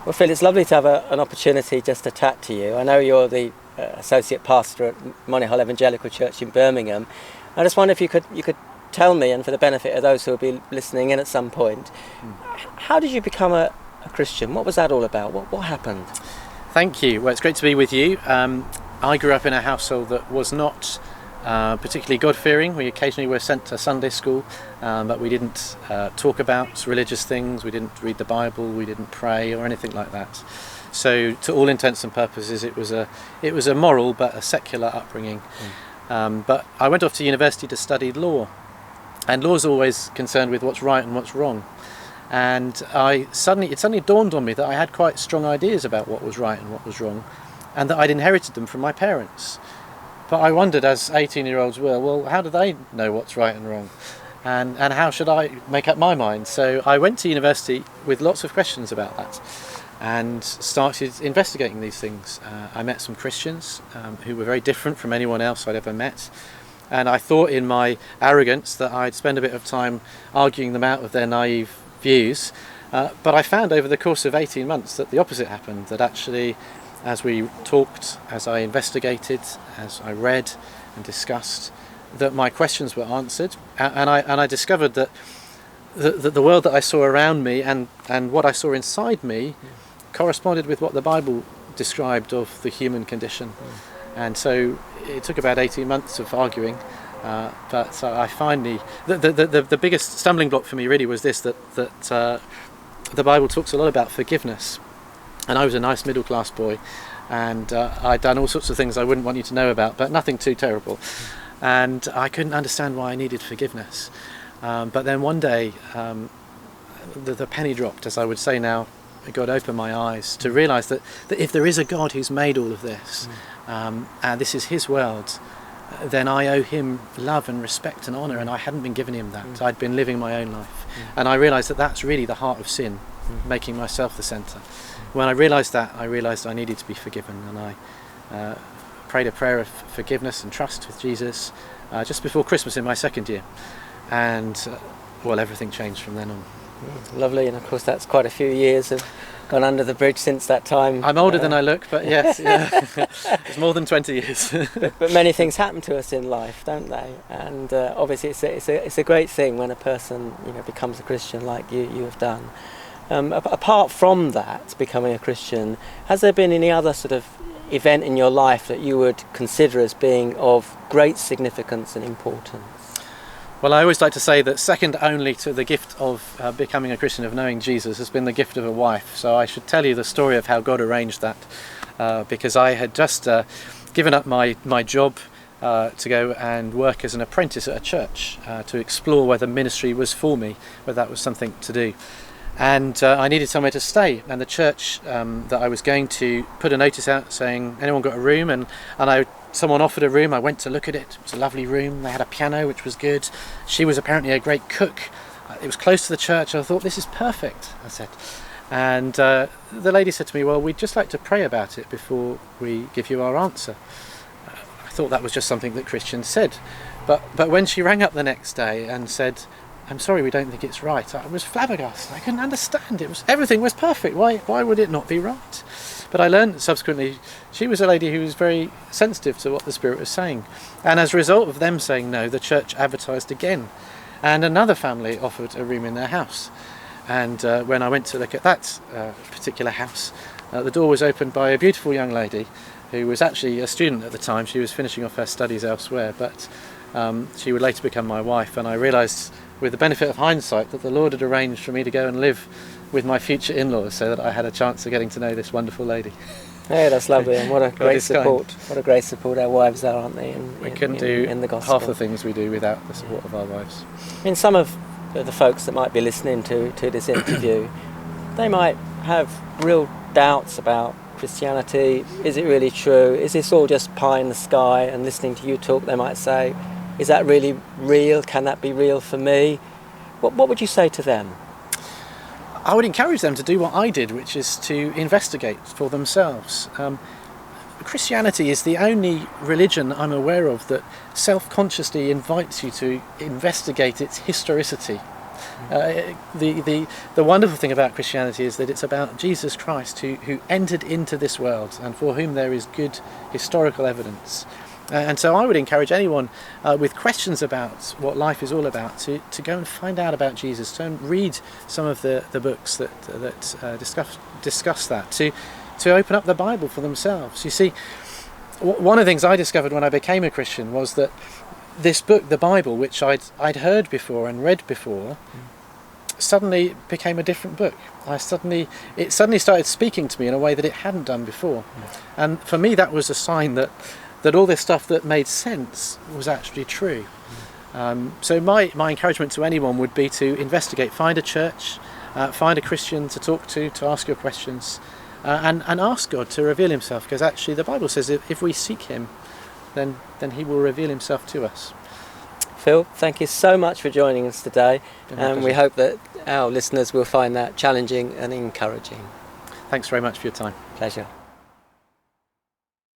Well, Phil, it's lovely to have an opportunity just to chat to you. I know you're the associate pastor at Monohull Evangelical Church in Birmingham. I just wonder if you could tell me, and for the benefit of those who will be listening in at some point, how did you become a Christian? What was that all about? What happened? Thank you. Well, it's great to be with you. I grew up in a household that was not particularly God-fearing. We occasionally were sent to Sunday school, but we didn't talk about religious things. We didn't read the Bible. We didn't pray or anything like that. So, to all intents and purposes, it was a moral but a secular upbringing. But I went off to university to study law, and law is always concerned with what's right and what's wrong. And it suddenly dawned on me that I had quite strong ideas about what was right and what was wrong, and that I'd inherited them from my parents. But I wondered, as 18-year-olds were, well, how do they know what's right and wrong? And how should I make up my mind? So I went to university with lots of questions about that and started investigating these things. I met some Christians who were very different from anyone else I'd ever met. And I thought in my arrogance that I'd spend a bit of time arguing them out of their naive views. But I found over the course of 18 months that the opposite happened, that actually as we talked, as I investigated, as I read and discussed, that my questions were answered, and I discovered that the world that I saw around me and what I saw inside me corresponded with what the Bible described of the human condition. And so it took about 18 months of arguing, but I finally, the biggest stumbling block for me really was this, that the Bible talks a lot about forgiveness. And I was a nice middle-class boy, and I'd done all sorts of things I wouldn't want you to know about, but nothing too terrible. And I couldn't understand why I needed forgiveness. But then one day, the penny dropped, as I would say now. God opened my eyes to realise that if there is a God who's made all of this, and this is his world, then I owe him love and respect and honour, and I hadn't been giving him that. I'd been living my own life. And I realised that that's really the heart of sin, making myself the centre. When I realised that, I realised I needed to be forgiven, and I prayed a prayer of forgiveness and trust with Jesus just before Christmas in my second year, and well, everything changed from then on. Lovely, and of course that's quite a few years have gone under the bridge since that time. I'm older than I look, but yes, it's more than 20 years. But many things happen to us in life, don't they? And obviously it's a great thing when a person becomes a Christian like you have done. Apart from that, becoming a Christian, has there been any other sort of event in your life that you would consider as being of great significance and importance? Well, I always like to say that second only to the gift of becoming a Christian, of knowing Jesus, has been the gift of a wife. So I should tell you the story of how God arranged that, because I had just given up my job to go and work as an apprentice at a church to explore whether ministry was for me, whether that was something to do. And I needed somewhere to stay, and the church that I was going to put a notice out saying, anyone got a room? And someone offered a room. I went to look at it. It was a lovely room. They had a piano, which was good. She was apparently a great cook. It was close to the church. I thought, this is perfect, I said. And the lady said to me, well, we'd just like to pray about it before we give you our answer. I thought that was just something that Christians said. But when she rang up the next day and said, I'm sorry, we don't think it's right, I was flabbergasted. I couldn't understand. Everything was perfect. Why would it not be right? But I learned subsequently she was a lady who was very sensitive to what the Spirit was saying. And as a result of them saying no, the church advertised again. And another family offered a room in their house. And when I went to look at that particular house, the door was opened by a beautiful young lady who was actually a student at the time. She was finishing off her studies elsewhere, but she would later become my wife. And I realised, with the benefit of hindsight, that the Lord had arranged for me to go and live with my future in-laws, so that I had a chance of getting to know this wonderful lady. Yeah, that's lovely, and what a great support. What a great support our wives are, aren't they? We couldn't do in the gospel. half the things we do without the support of our wives. I mean, some of the folks that might be listening to this interview, they might have real doubts about Christianity. Is it really true? Is this all just pie in the sky? And listening to you talk, they might say, is that really real? Can that be real for me? What would you say to them? I would encourage them to do what I did, which is to investigate for themselves. Christianity is the only religion I'm aware of that self-consciously invites you to investigate its historicity. The wonderful thing about Christianity is that it's about Jesus Christ who entered into this world and for whom there is good historical evidence. And so I would encourage anyone with questions about what life is all about to go and find out about Jesus, to read some of the books that discuss that, to open up the Bible for themselves. You see, one of the things I discovered when I became a Christian was that this book, the Bible, which I'd heard before and read before, suddenly became a different book. It suddenly started speaking to me in a way that it hadn't done before. And for me that was a sign that all this stuff that made sense was actually true. So my encouragement to anyone would be to investigate, find a church, find a Christian to talk to ask your questions, and ask God to reveal himself, because actually the Bible says if we seek him, then he will reveal himself to us. Phil, thank you so much for joining us today, and we hope that our listeners will find that challenging and encouraging. Thanks very much for your time. Pleasure.